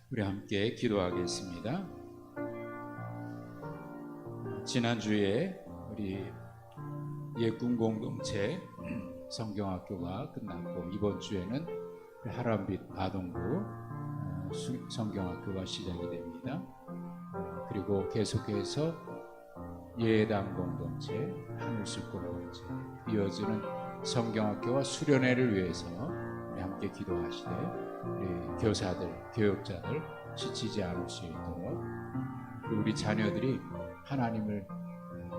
우리 함께 기도하겠습니다. 지난주에 우리 예꿈 공동체 성경학교가 끝났고 이번 주에는 하람빛 아동부 성경학교가 시작이 됩니다. 그리고 계속해서 예담 공동체, 하늘숲 공동체 이어지는 성경학교와 수련회를 위해서 우리 함께 기도하시되 우리 교사들, 교육자들 지치지 않을 수 있도록 그리고 우리 자녀들이 하나님을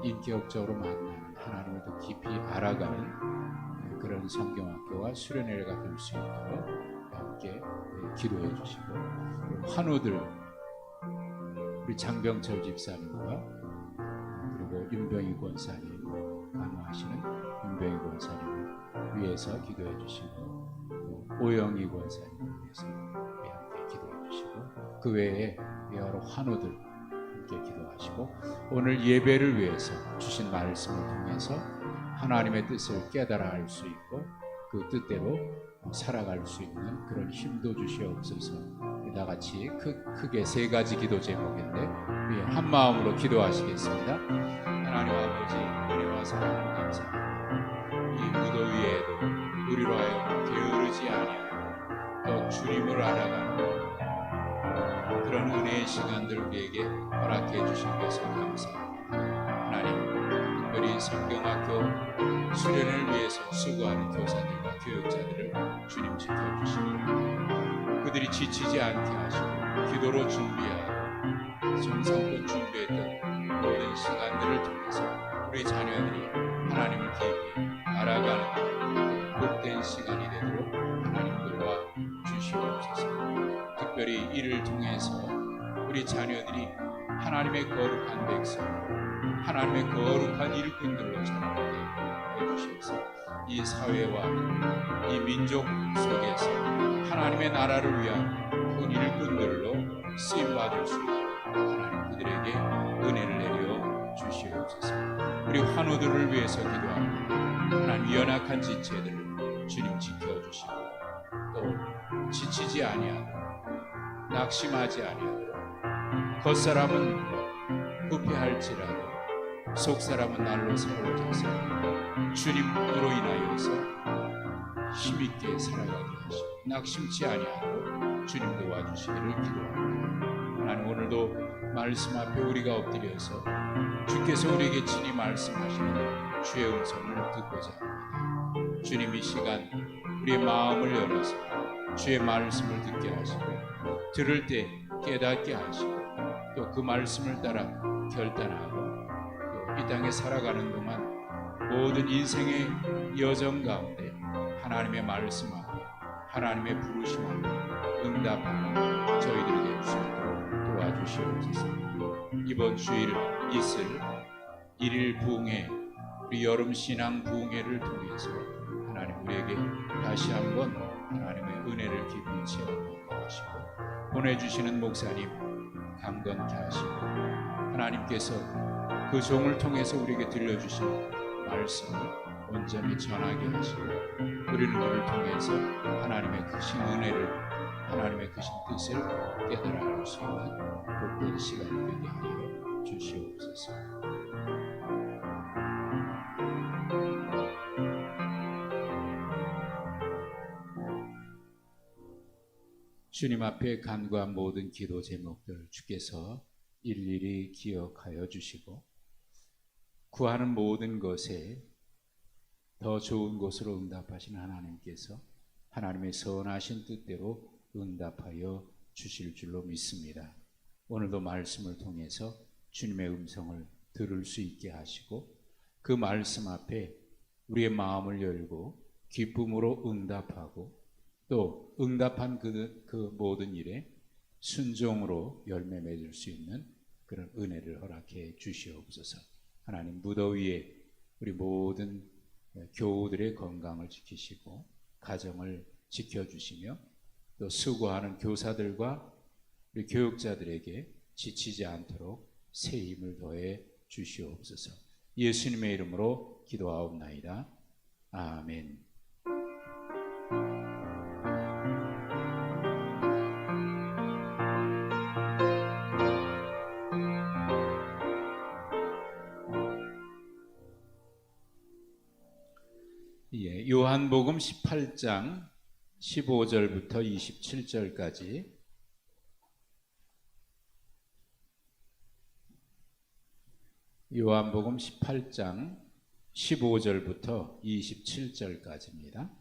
인격적으로 만나는, 하나님을 더 깊이 알아가는 그런 성경학교와 수련회가 될 수 있도록 함께 기도해 주시고, 환우들 우리 장병철 집사님과 그리고 윤병희 권사님, 간호하시는 윤병희 권사님을 위해서 기도해 주시고, 오영희 권사님을 위해서 함께 기도해 주시고, 그 외에 여러 환우들 함께 기도하시고, 오늘 예배를 위해서 주신 말씀을 통해서 하나님의 뜻을 깨달아 알 수 있고 그 뜻대로 살아갈 수 있는 그런 힘도 주시옵소서. 나같이 크게 세 가지 기도 제목인데 우리 한 마음으로 기도하시겠습니다. 하나님 아버지, 은혜와 사랑을 감사합니다. 이 무더위에도 우리로 하여금 게으르지 아니하여 또 주님을 알아가는 그런 은혜의 시간들 우리에게 허락해 주신 것을 감사합니다. 하나님, 특별히 성경학교 수련을 위해서 수고하는 교사들과 교육자들을 주님 지켜주시고 그들이 지치지 않게 하시고 기도로 준비하고 정성껏 준비했던 모든 시간들을 통해서 우리 자녀들이 하나님을 깊이 알아가는 복된 시간이 되도록 하나님 도와 주시옵소서. 특별히 이를 통해서 우리 자녀들이 하나님의 거룩한 백성, 하나님의 거룩한 일꾼들로 자라나게 해주셔서 이 사회와 이 민족 속에서 하나님의 나라를 위한 큰 일꾼들로 쓰임받을 수 있도록 하나님 그들에게 은혜를 내려 주시옵소서. 우리 환우들을 위해서 기도합니다. 하나님 연약한 지체들을 주님 지켜주시고 또 지치지 아니하도록 낙심하지 아니하도록 겉사람은 부패할지라도 속사람은 날로 새로워져서 주님으로 인하여서 힘있게 살아가게 하시고 낙심치 아니하도록 주님 도와주시기를 기도합니다. 하나님, 오늘도 말씀 앞에 우리가 엎드려서 주께서 우리에게 친히 말씀하시는 주의 음성을 듣고자 합니다. 주님, 이 시간 우리의 마음을 열어서 주의 말씀을 듣게 하시고 들을 때 깨닫게 하시고 또 그 말씀을 따라 결단하고 또 이 땅에 살아가는 동안 모든 인생의 여정 가운데 하나님의 말씀 앞에 하나님의 부르심 앞에 응답하는 저희들이 될 수 있도록 도와주시옵소서. 이번 주일 있을 1일 부흥회, 우리 여름 신앙 부흥회를 통해서 하나님 우리에게 다시 한번 하나님의 은혜를 깊이 체험하게 하시고 보내주시는 목사님 강건케 하시고 하나님께서 그 종을 통해서 우리에게 들려주신 말씀을 온전히 전하게 하시고 우리는 그를 통해서 하나님의 크신 은혜를, 하나님의 크신 뜻을 깨달아 알 수 있는 복된 시간이 되게 하여 주시옵소서. 주님 앞에 간구한 모든 기도 제목들 주께서 일일이 기억하여 주시고 구하는 모든 것에 더 좋은 곳으로 응답하시는 하나님께서 하나님의 선하신 뜻대로 응답하여 주실 줄로 믿습니다. 오늘도 말씀을 통해서 주님의 음성을 들을 수 있게 하시고 그 말씀 앞에 우리의 마음을 열고 기쁨으로 응답하고 또 응답한 그 모든 일에 순종으로 열매 맺을 수 있는 그런 은혜를 허락해 주시옵소서. 하나님, 무더위에 우리 모든 교우들의 건강을 지키시고 가정을 지켜주시며 또 수고하는 교사들과 우리 교육자들에게 지치지 않도록 새 힘을 더해 주시옵소서. 예수님의 이름으로 기도하옵나이다. 아멘. 요한복음 18장 15절부터 27절까지 요한복음 18장 15절부터 27절까지입니다.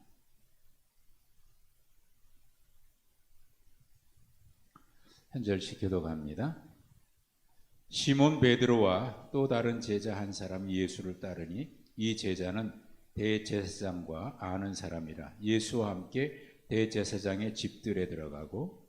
한 절씩 교독합니다. 시몬 베드로와 또 다른 제자 한 사람 예수를 따르니 이 제자는 대제사장과 아는 사람이라 예수와 함께 대제사장의 집들에 들어가고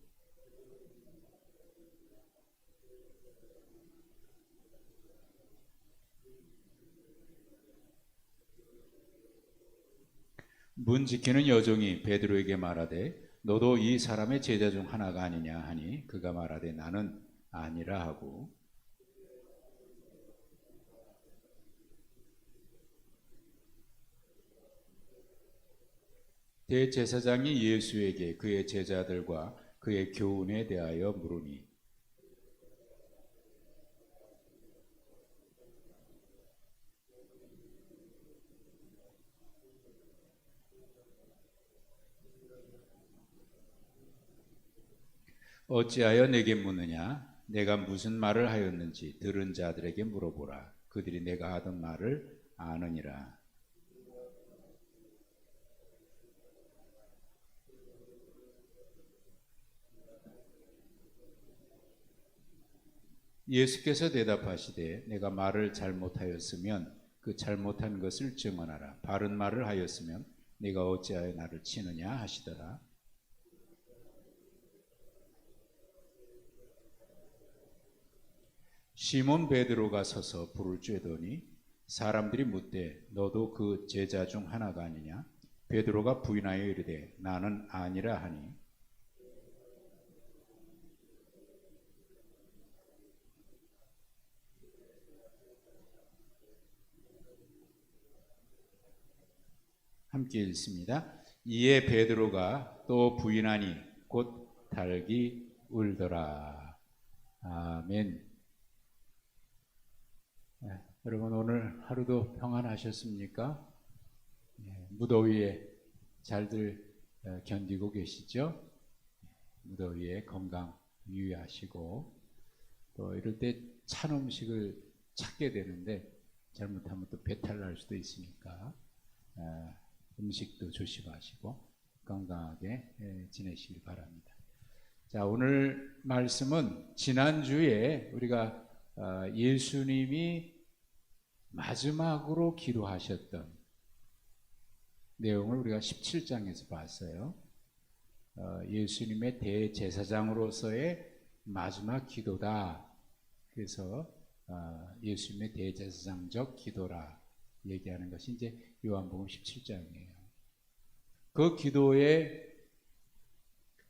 문 지키는 여종이 베드로에게 말하되 너도 이 사람의 제자 중 하나가 아니냐 하니 그가 말하되 나는 아니라 하고 대제사장이 예수에게 그의 제자들과 그의 교훈에 대하여 물으니 어찌하여 내게 묻느냐? 내가 무슨 말을 하였는지 들은 자들에게 물어보라. 그들이 내가 하던 말을 아느니라. 예수께서 대답하시되 내가 말을 잘못하였으면 그 잘못한 것을 증언하라. 바른 말을 하였으면 네가 어찌하여 나를 치느냐 하시더라. 시몬 베드로가 서서 불을 쬐더니 사람들이 묻되 너도 그 제자 중 하나가 아니냐? 베드로가 부인하여 이르되 나는 아니라 하니 함께 읽습니다. 이에 베드로가 또 부인하니 곧 닭이 울더라. 아멘. 여러분 오늘 하루도 평안하셨습니까? 무더위에 잘들 견디고 계시죠? 무더위에 건강 유의하시고 또 이럴 때 찬 음식을 찾게 되는데 잘못하면 또 배탈 날 수도 있으니까 음식도 조심하시고 건강하게 지내시길 바랍니다. 자, 오늘 말씀은 지난주에 우리가 예수님이 마지막으로 기도하셨던 내용을 우리가 17장에서 봤어요. 예수님의 대제사장으로서의 마지막 기도다. 그래서 예수님의 대제사장적 기도라 얘기하는 것이 이제 요한복음 17장이에요. 그 기도의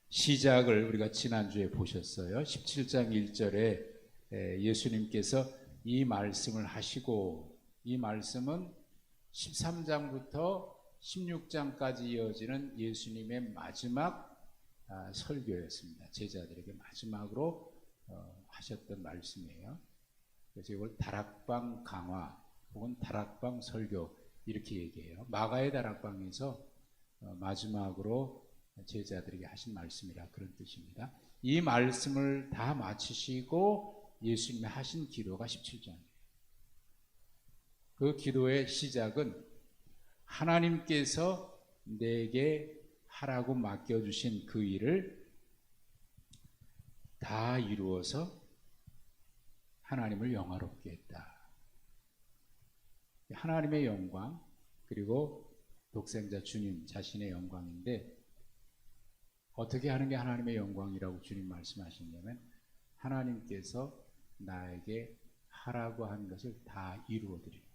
시작을 우리가 지난주에 보셨어요. 17장 1절에 예수님께서 이 말씀을 하시고 이 말씀은 13장부터 16장까지 이어지는 예수님의 마지막 설교였습니다. 제자들에게 마지막으로 하셨던 말씀이에요. 그래서 이걸 다락방 강화 혹은 다락방 설교 이렇게 얘기해요. 마가의 다락방에서 마지막으로 제자들에게 하신 말씀이라 그런 뜻입니다. 이 말씀을 다 마치시고 예수님이 하신 기도가 17장이에요. 그 기도의 시작은 하나님께서 내게 하라고 맡겨주신 그 일을 다 이루어서 하나님을 영화롭게 했다. 하나님의 영광 그리고 독생자 주님 자신의 영광인데 어떻게 하는 게 하나님의 영광이라고 주님 말씀하시냐면 하나님께서 나에게 하라고 한 것을 다 이루어드리는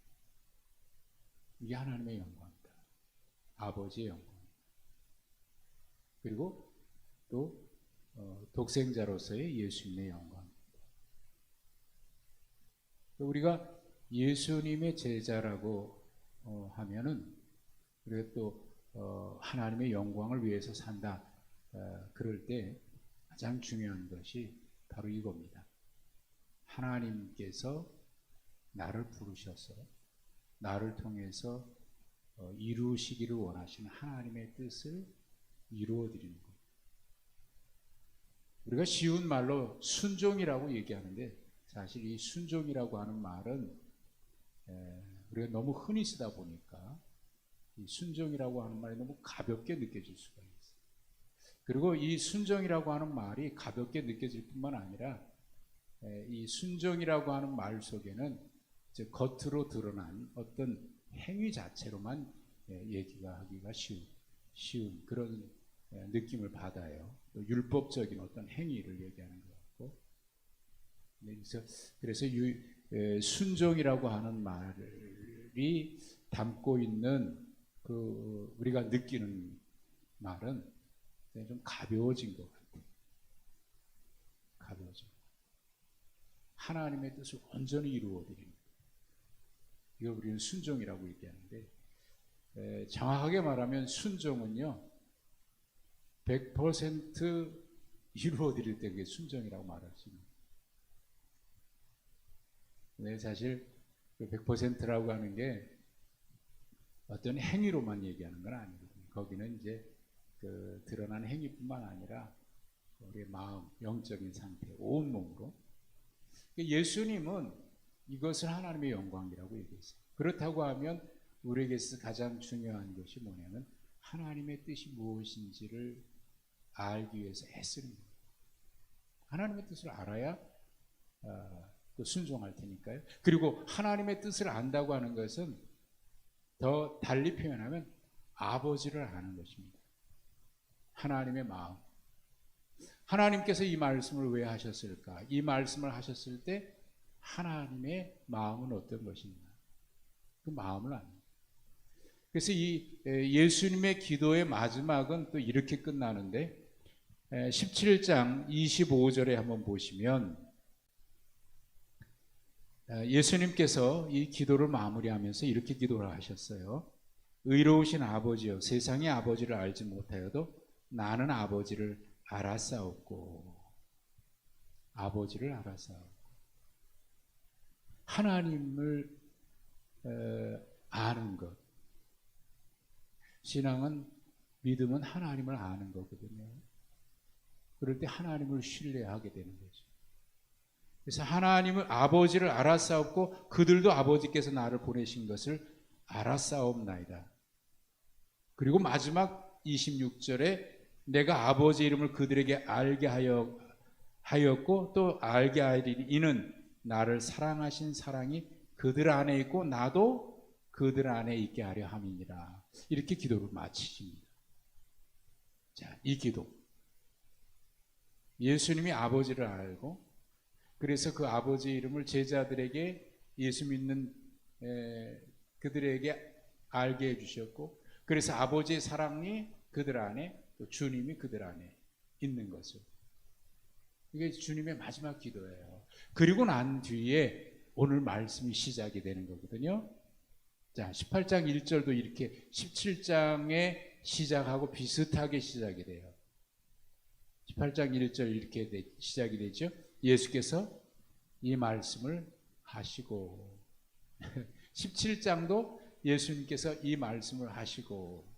이게 하나님의 영광이다. 아버지의 영광. 그리고 또 독생자로서의 예수님의 영광입니다. 우리가 예수님의 제자라고 하면은 우리가 또 하나님의 영광을 위해서 산다. 그럴 때 가장 중요한 것이 바로 이겁니다. 하나님께서 나를 부르셔서 나를 통해서 이루시기를 원하시는 하나님의 뜻을 이루어 드리는 것. 우리가 쉬운 말로 순종이라고 얘기하는데 사실 이 순종이라고 하는 말은 우리가 너무 흔히 쓰다 보니까 이 순종이라고 하는 말이 너무 가볍게 느껴질 수가 있어요. 그리고 이 순종이라고 하는 말이 가볍게 느껴질 뿐만 아니라 이 순종이라고 하는 말 속에는 이제 겉으로 드러난 어떤 행위 자체로만 얘기가 하기가 쉬운 그런 느낌을 받아요. 율법적인 어떤 행위를 얘기하는 것 같고. 그래서 순종이라고 하는 말이 담고 있는 그 우리가 느끼는 말은 좀 가벼워진 것 같아요. 가벼워진. 하나님의 뜻을 온전히 이루어드리는 것. 이걸 우리는 순종이라고 얘기하는데 정확하게 말하면 순종은요 100% 이루어드릴 때 그게 순종이라고 말할 수 있는 거예요. 사실 100%라고 하는 게 어떤 행위로만 얘기하는 건 아니거든요. 거기는 이제 그 드러난 행위뿐만 아니라 우리의 마음, 영적인 상태, 온몸으로. 예수님은 이것을 하나님의 영광이라고 얘기했어요. 그렇다고 하면 우리에게서 가장 중요한 것이 뭐냐면 하나님의 뜻이 무엇인지를 알기 위해서 애쓰는 거예요. 하나님의 뜻을 알아야 또 순종할 테니까요. 그리고 하나님의 뜻을 안다고 하는 것은 더 달리 표현하면 아버지를 아는 것입니다. 하나님의 마음. 하나님께서 이 말씀을 왜 하셨을까? 이 말씀을 하셨을 때 하나님의 마음은 어떤 것인가? 그 마음을 아는. 그래서 이 예수님의 기도의 마지막은 또 이렇게 끝나는데 17장 25절에 한번 보시면 예수님께서 이 기도를 마무리하면서 이렇게 기도를 하셨어요. 의로우신 아버지여, 세상의 아버지를 알지 못하여도 나는 아버지를 알았사옵고. 아버지를 알았사옵고. 하나님을 아는 것. 신앙은, 믿음은 하나님을 아는 거거든요. 그럴 때 하나님을 신뢰하게 되는 거죠. 그래서 하나님을, 아버지를 알았사옵고 그들도 아버지께서 나를 보내신 것을 알았사옵나이다. 그리고 마지막 26절에 내가 아버지 이름을 그들에게 알게 하였고 또 알게 하리니 이는 나를 사랑하신 사랑이 그들 안에 있고 나도 그들 안에 있게 하려 함이니라. 이렇게 기도를 마치십니다. 자, 이 기도. 예수님이 아버지를 알고 그래서 그 아버지 이름을 제자들에게 예수 믿는 그들에게 알게 해주셨고 그래서 아버지의 사랑이 그들 안에 또 주님이 그들 안에 있는 것을. 이게 주님의 마지막 기도예요. 그리고 난 뒤에 오늘 말씀이 시작이 되는 거거든요. 자, 18장 1절도 이렇게 17장에 시작하고 비슷하게 시작이 돼요. 18장 1절 이렇게 시작이 되죠. 예수께서 이 말씀을 하시고 17장도 예수님께서 이 말씀을 하시고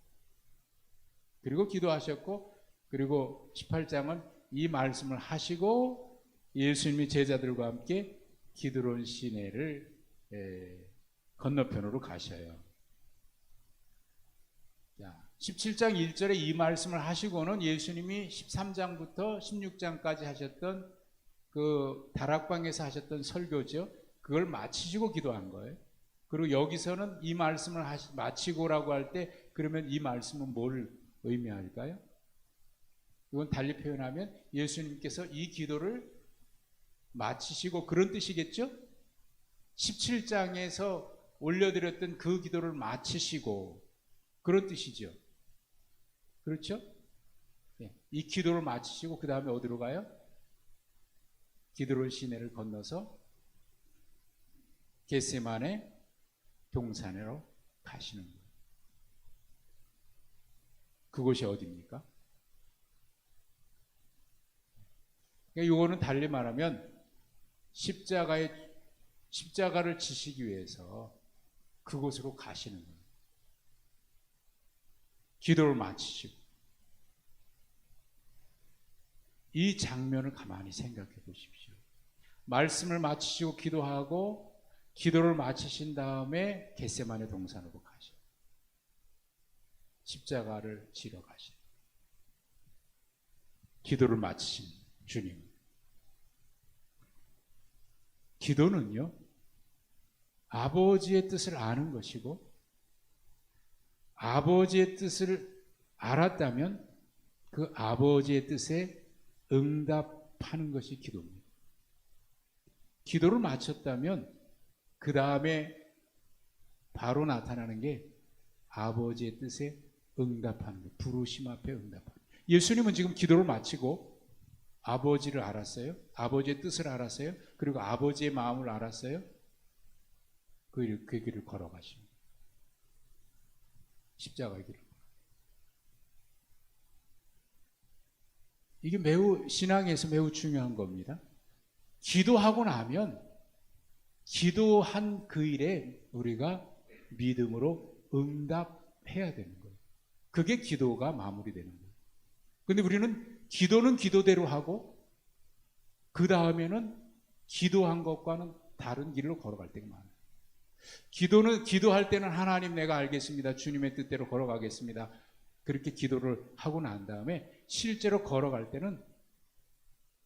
그리고 기도하셨고 그리고 18장은 이 말씀을 하시고 예수님이 제자들과 함께 기드론 시내를 건너편으로 가셔요. 자, 17장 1절에 이 말씀을 하시고는 예수님이 13장부터 16장까지 하셨던 그 다락방에서 하셨던 설교죠. 그걸 마치시고 기도한 거예요. 그리고 여기서는 이 말씀을 마치고라고 할 때 그러면 이 말씀은 뭘 의미할까요? 이건 달리 표현하면 예수님께서 이 기도를 마치시고 그런 뜻이겠죠? 17장에서 올려드렸던 그 기도를 마치시고 그런 뜻이죠. 그렇죠? 네. 이 기도를 마치시고 그 다음에 어디로 가요? 기드론 시내를 건너서 겟세마네 동산으로 가시는 거예요. 그곳이 어디입니까? 이거는 달리 말하면 십자가를 지시기 위해서 그곳으로 가시는 거예요. 기도를 마치시고 이 장면을 가만히 생각해 보십시오. 말씀을 마치시고 기도하고 기도를 마치신 다음에 겟세마네 동산으로 가셔. 십자가를 지러 가셔. 기도를 마치신 주님. 기도는요, 아버지의 뜻을 아는 것이고 아버지의 뜻을 알았다면 그 아버지의 뜻에 응답하는 것이 기도입니다. 기도를 마쳤다면 그 다음에 바로 나타나는 게 아버지의 뜻에 응답하는 것, 부르심 앞에 응답하는 것. 예수님은 지금 기도를 마치고 아버지를 알았어요. 아버지의 뜻을 알았어요. 그리고 아버지의 마음을 알았어요. 그 길을 걸어가십니다. 십자가의 길을. 이게 신앙에서 매우 중요한 겁니다. 기도하고 나면 기도한 그 일에 우리가 믿음으로 응답해야 되는 거예요. 그게 기도가 마무리되는 거예요. 근데 우리는 기도는 기도대로 하고 그 다음에는 기도한 것과는 다른 길로 걸어갈 때가 많아요. 기도할 때는 하나님 내가 알겠습니다. 주님의 뜻대로 걸어가겠습니다. 그렇게 기도를 하고 난 다음에 실제로 걸어갈 때는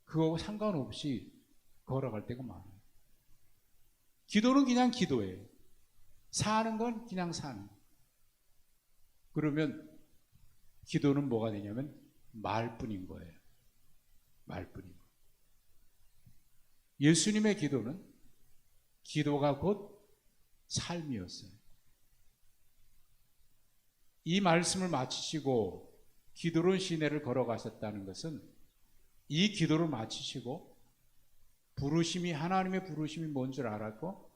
그거하고 상관없이 걸어갈 때가 많아요. 기도는 그냥 기도예요. 사는 건 그냥 사는 거예요. 그러면 기도는 뭐가 되냐면 말뿐인 거예요. 말뿐인 거예요. 예수님의 기도는 기도가 곧 삶이었어요. 이 말씀을 마치시고 기도로 시내를 걸어가셨다는 것은 이 기도를 마치시고 하나님의 부르심이 뭔 줄 알았고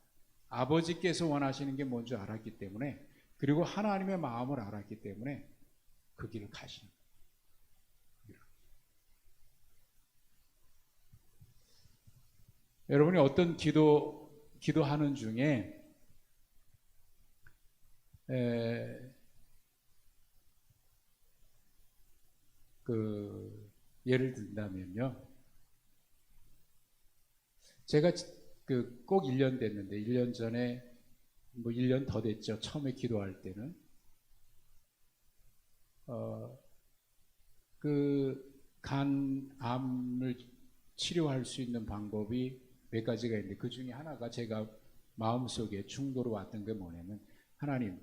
아버지께서 원하시는 게 뭔 줄 알았기 때문에 그리고 하나님의 마음을 알았기 때문에 그 길을 가시는 거예요. 여러분이 어떤 기도하는 중에 예를 든다면요. 제가 꼭 1년 됐는데 1년 전에 1년 더 됐죠. 처음에 기도할 때는 간암을 치료할 수 있는 방법이 몇 가지가 있는데 그 중에 하나가 제가 마음속에 충도로 왔던 게 뭐냐면 하나님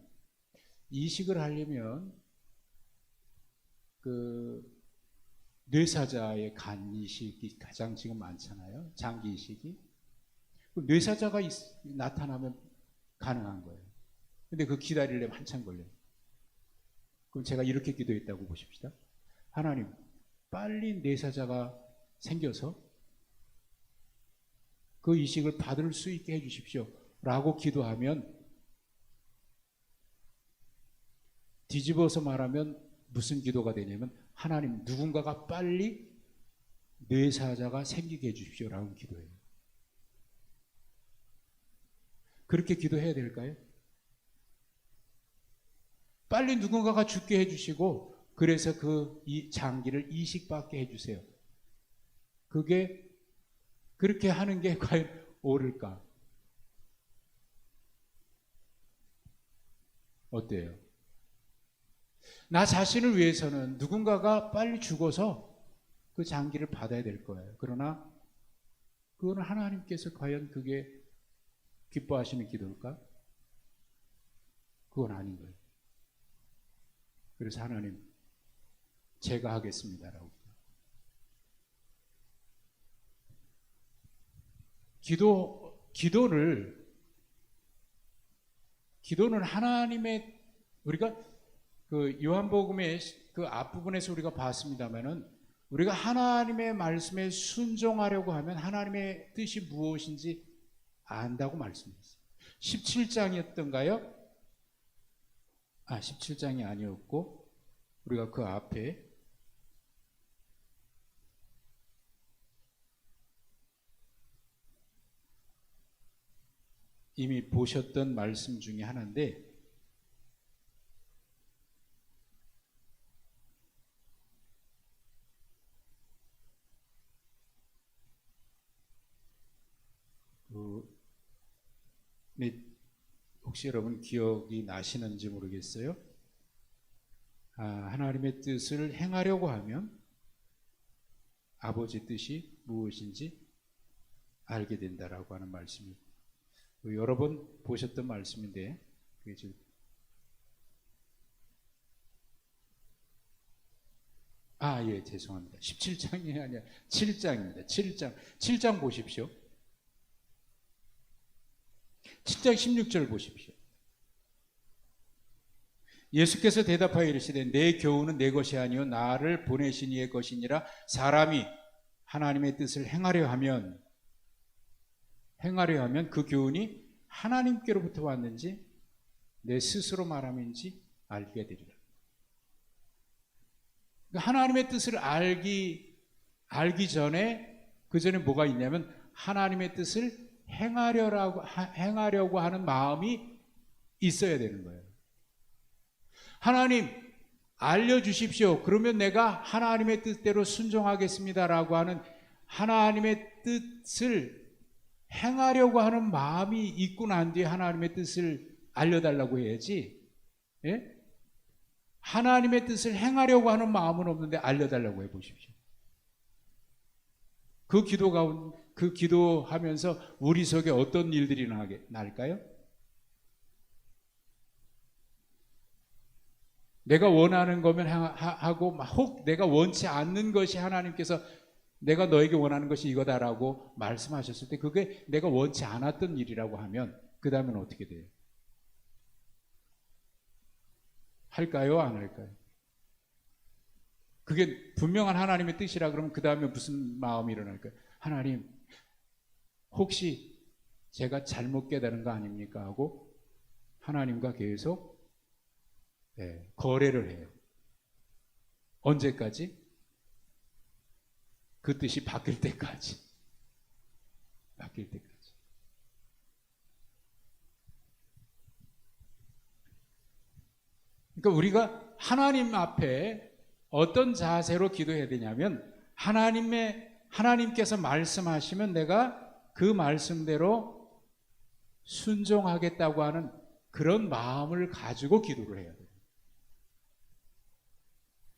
이식을 하려면 뇌사자의 간 이식이 가장 지금 많잖아요. 장기 이식이. 뇌사자가 나타나면 가능한 거예요. 근데 기다리려면 한참 걸려요. 그럼 제가 이렇게 기도했다고 보십시다. 하나님, 빨리 뇌사자가 생겨서 그 이식을 받을 수 있게 해주십시오. 라고 기도하면 뒤집어서 말하면 무슨 기도가 되냐면 하나님 누군가가 빨리 뇌사자가 생기게 해주십시오 라는 기도예요. 그렇게 기도해야 될까요? 빨리 누군가가 죽게 해주시고 그래서 이 장기를 이식받게 해주세요. 그렇게 하는 게 과연 옳을까? 어때요? 나 자신을 위해서는 누군가가 빨리 죽어서 그 장기를 받아야 될 거예요. 그러나 그거는 하나님께서 과연 그게 기뻐하시는 기도일까? 그건 아닌 거예요. 그래서 하나님, 제가 하겠습니다라고. 기도는 하나님의, 우리가 요한복음의 앞부분에서 우리가 봤습니다만은 우리가 하나님의 말씀에 순종하려고 하면 하나님의 뜻이 무엇인지 안다고 말씀했어요. 17장이었던가요? 17장이 아니었고 우리가 그 앞에 이미 보셨던 말씀 중에 하나인데 네, 혹시 여러분 기억이 나시는지 모르겠어요. 하나님의 뜻을 행하려고 하면 아버지 뜻이 무엇인지 알게 된다라고 하는 말씀입니다. 여러 번 보셨던 말씀인데, 그게 지금 예, 죄송합니다. 17장이 아니라 7장입니다. 7장 보십시오. 7장 16절 보십시오. 예수께서 대답하여 이르시되 내 교훈은 내 것이 아니요 나를 보내신 이의 것이니라. 사람이 하나님의 뜻을 행하려 하면 그 교훈이 하나님께로부터 왔는지 내 스스로 말함인지 알게 되리라. 하나님의 뜻을 알기 전에, 그 전에 뭐가 있냐면 하나님의 뜻을 행하려고 하는 마음이 있어야 되는 거예요. 하나님 알려주십시오. 그러면 내가 하나님의 뜻대로 순종하겠습니다라고 하는 하나님의 뜻을 행하려고 하는 마음이 있고 난 뒤에 하나님의 뜻을 알려달라고 해야지. 예? 하나님의 뜻을 행하려고 하는 마음은 없는데 알려달라고 해보십시오. 그 기도하면서 우리 속에 어떤 일들이 날까요? 내가 원하는 거면 하고, 혹 내가 원치 않는 것이 하나님께서 내가 너에게 원하는 것이 이거다라고 말씀하셨을 때 그게 내가 원치 않았던 일이라고 하면 그 다음엔 어떻게 돼요? 할까요? 안 할까요? 그게 분명한 하나님의 뜻이라 그러면 그 다음에 무슨 마음이 일어날까요? 하나님, 혹시 제가 잘못 깨달은 거 아닙니까? 하고 하나님과 계속 거래를 해요. 언제까지? 그 뜻이 바뀔 때까지. 바뀔 때까지. 그러니까 우리가 하나님 앞에 어떤 자세로 기도해야 되냐면 하나님께서 말씀하시면 내가 그 말씀대로 순종하겠다고 하는 그런 마음을 가지고 기도를 해야 돼요.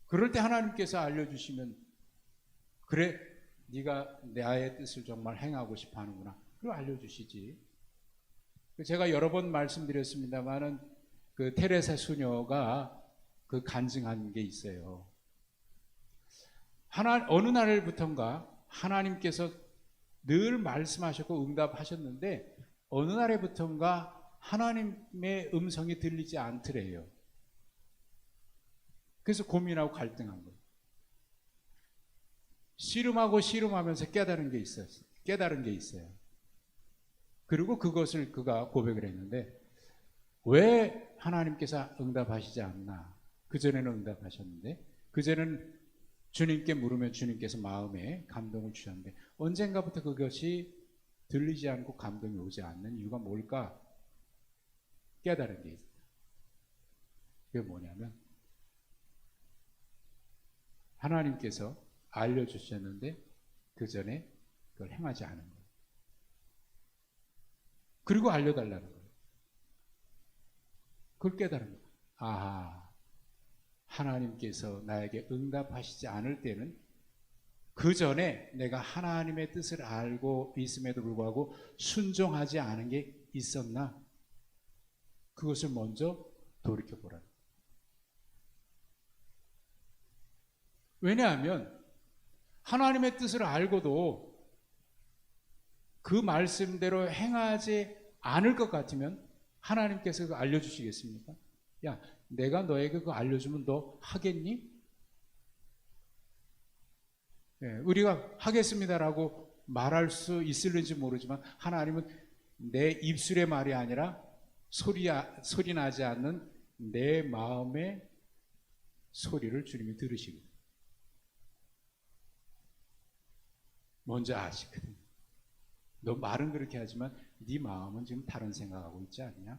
그럴 때 하나님께서 알려주시면 그래, 네가 나의 뜻을 정말 행하고 싶어 하는구나. 그걸 알려주시지. 제가 여러 번 말씀드렸습니다만은 그 테레사 수녀가 그 간증한 게 있어요. 어느 날부턴가 하나님께서 늘 말씀하셨고 응답하셨는데 어느 날부턴가 하나님의 음성이 들리지 않더래요. 그래서 고민하고 갈등한 거예요. 씨름하면서 깨달은 게 있어요. 그리고 그것을 그가 고백을 했는데 왜 하나님께서 응답하시지 않나? 그전에는 응답하셨는데 그전에는 주님께 물으면 주님께서 마음에 감동을 주셨는데 언젠가부터 그것이 들리지 않고 감동이 오지 않는 이유가 뭘까? 깨달은 게 있다. 그게 뭐냐면 하나님께서 알려주셨는데 그 전에 그걸 행하지 않은 거예요. 그리고 알려달라는 거예요. 그걸 깨달은 거예요. 하나님께서 나에게 응답하시지 않을 때는 그 전에 내가 하나님의 뜻을 알고 있음에도 불구하고 순종하지 않은 게 있었나? 그것을 먼저 돌이켜보라는 거예요. 왜냐하면 하나님의 뜻을 알고도 그 말씀대로 행하지 않을 것 같으면 하나님께서 그거 알려주시겠습니까? 야, 내가 너에게 그거 알려주면 너 하겠니? 우리가 하겠습니다라고 말할 수 있을는지 모르지만 하나님은 내 입술의 말이 아니라 소리 나지 않는 내 마음의 소리를 주님이 들으시거든요. 먼저 아시거든요. 너 말은 그렇게 하지만 네 마음은 지금 다른 생각하고 있지 않냐?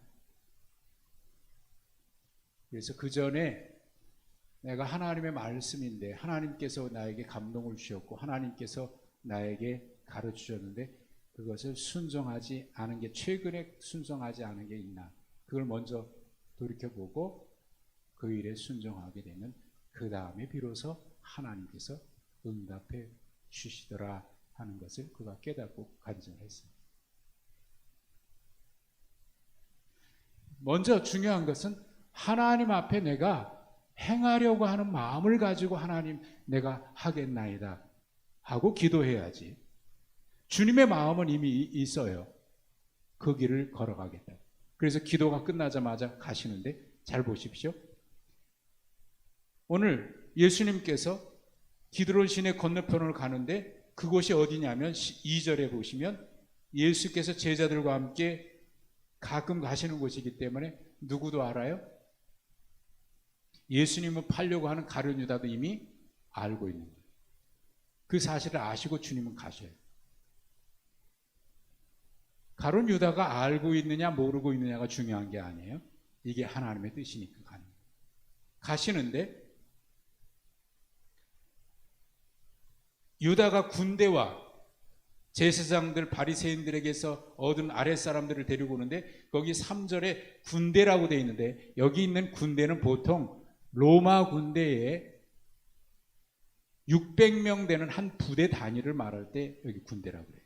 그래서 그 전에 내가 하나님의 말씀인데 하나님께서 나에게 감동을 주셨고 하나님께서 나에게 가르치셨는데 그것을 순종하지 않은 게, 최근에 순종하지 않은 게 있나, 그걸 먼저 돌이켜보고 그 일에 순종하게 되면 그 다음에 비로소 하나님께서 응답해 주시더라 하는 것을 그가 깨닫고 간증했습니다. 먼저 중요한 것은 하나님 앞에 내가 행하려고 하는 마음을 가지고 하나님 내가 하겠나이다 하고 기도해야지. 주님의 마음은 이미 있어요. 그 길을 걸어가겠다. 그래서 기도가 끝나자마자 가시는데, 잘 보십시오. 오늘 예수님께서 기드론 시내 건너편을 가는데 그곳이 어디냐면 2절에 보시면 예수께서 제자들과 함께 가끔 가시는 곳이기 때문에 누구도 알아요? 예수님을 팔려고 하는 가룟 유다도 이미 알고 있는 거예요. 그 사실을 아시고 주님은 가셔요. 가룟 유다가 알고 있느냐 모르고 있느냐가 중요한 게 아니에요. 이게 하나님의 뜻이니까 가는 거예요. 가시는데 유다가 군대와 제사장들 바리새인들에게서 얻은 아랫사람들을 데리고 오는데, 거기 3절에 군대라고 되어 있는데 여기 있는 군대는 보통 로마 군대에 600명 되는 한 부대 단위를 말할 때 여기 군대라고 해요.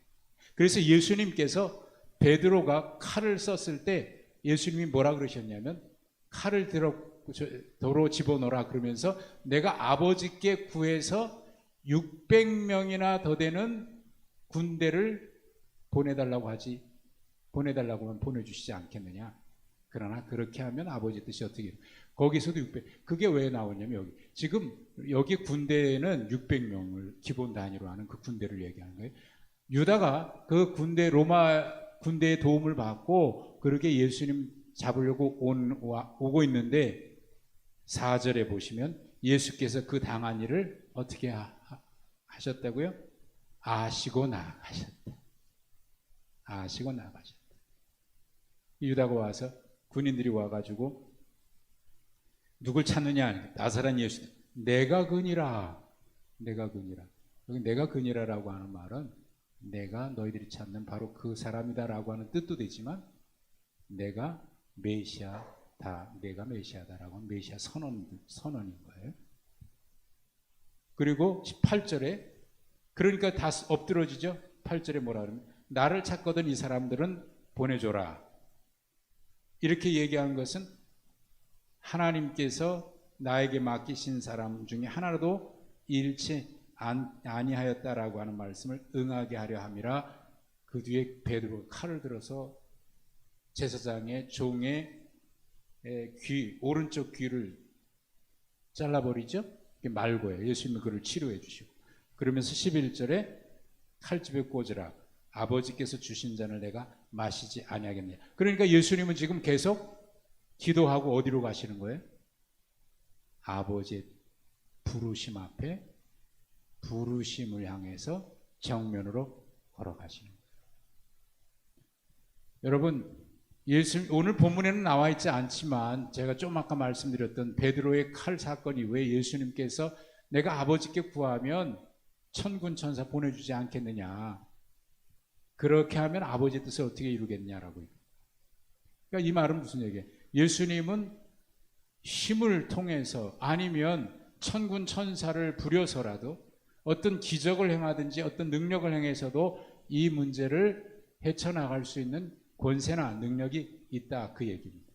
그래서 예수님께서 베드로가 칼을 썼을 때 예수님이 뭐라 그러셨냐면, 칼을 도로 집어넣어라 그러면서 내가 아버지께 구해서 600명이나 더 되는 군대를 보내달라고 하면 보내주시지 않겠느냐. 그러나 그렇게 하면 아버지 뜻이 어떻게, 거기서도 600, 그게 왜 나오냐면 지금 여기 군대는 600명을 기본 단위로 하는 그 군대를 얘기하는 거예요. 유다가 그 군대, 로마 군대의 도움을 받고 그렇게 예수님 잡으려고 오고 있는데 4절에 보시면 예수께서 그 당한 일을 어떻게 하셨다고요? 아시고 나가셨다. 아시고 나가셨다. 유다가 와서, 군인들이 와가지고 누굴 찾느냐? 나사렛 예수. 내가 그니라. 내가 그니라. 여기 내가 그니라라고 하는 말은 내가 너희들이 찾는 바로 그 사람이다라고 하는 뜻도 되지만, 내가 메시아다, 내가 메시아다라고 하는 메시아 선언인 거예요. 그리고 18절에, 그러니까 다 엎드러지죠. 8절에 뭐라 그러면, 나를 찾거든 이 사람들은 보내줘라. 이렇게 얘기하는 것은 하나님께서 나에게 맡기신 사람 중에 하나라도 잃지 아니하였다라고 하는 말씀을 응하게 하려 함이라. 그 뒤에 베드로가 칼을 들어서 제사장의 종의 오른쪽 귀를 잘라버리죠. 말고요. 예수님은 그를 치료해 주시고, 그러면서 11절에 칼집에 꽂으라. 아버지께서 주신 잔을 내가 마시지 아니하겠느냐. 그러니까 예수님은 지금 계속 기도하고 어디로 가시는 거예요? 아버지의 부르심 앞에 부르심을 향해서 정면으로 걸어가시는 거예요. 여러분, 오늘 본문에는 나와 있지 않지만 제가 좀 아까 말씀드렸던 베드로의 칼 사건이 왜 예수님께서 내가 아버지께 구하면 천군 천사 보내주지 않겠느냐, 그렇게 하면 아버지의 뜻을 어떻게 이루겠냐라고. 그러니까 이 말은 무슨 얘기예요? 예수님은 힘을 통해서 아니면 천군 천사를 부려서라도 어떤 기적을 행하든지 어떤 능력을 행해서도 이 문제를 헤쳐나갈 수 있는 권세나 능력이 있다, 그 얘기입니다.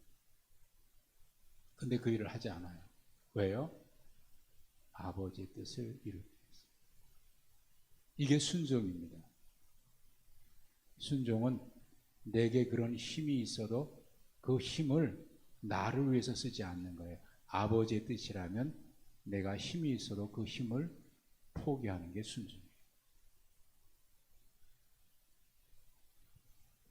근데 그 일을 하지 않아요. 왜요? 아버지의 뜻을 이루기 위해서. 이게 순종입니다. 순종은 내게 그런 힘이 있어도 그 힘을 나를 위해서 쓰지 않는 거예요. 아버지의 뜻이라면 내가 힘이 있어도 그 힘을 포기하는 게 순종이에요.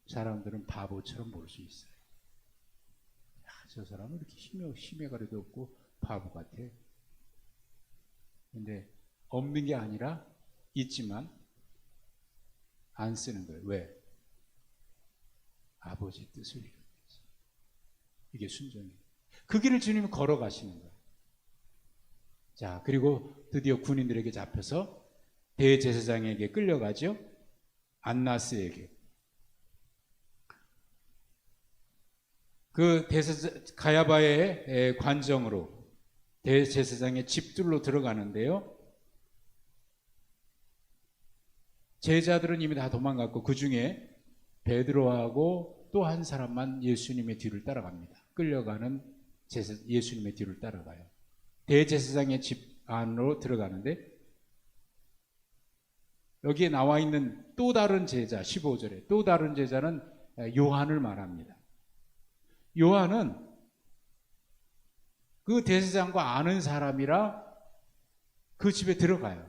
사람들은 바보처럼 볼 수 있어요. 야, 저 사람은 이렇게 힘에 가려도 없고 바보 같아. 근데 없는 게 아니라 있지만 안 쓰는 거예요. 왜? 아버지의 뜻을 이루기 위해서. 이게 순종이에요. 그 길을 주님이 걸어가시는 거예요. 자, 그리고 드디어 군인들에게 잡혀서 대제사장에게 끌려가죠. 안나스에게. 그 가야바의 관정으로 대제사장의 집들로 들어가는데요. 제자들은 이미 다 도망갔고 그 중에 베드로하고 또 한 사람만 예수님의 뒤를 따라갑니다. 끌려가는 예수님의 뒤를 따라가요. 대제사장의 집 안으로 들어가는데 여기에 나와 있는 또 다른 제자 15절에 또 다른 제자는 요한을 말합니다. 요한은 그 대제사장과 아는 사람이라 그 집에 들어가요.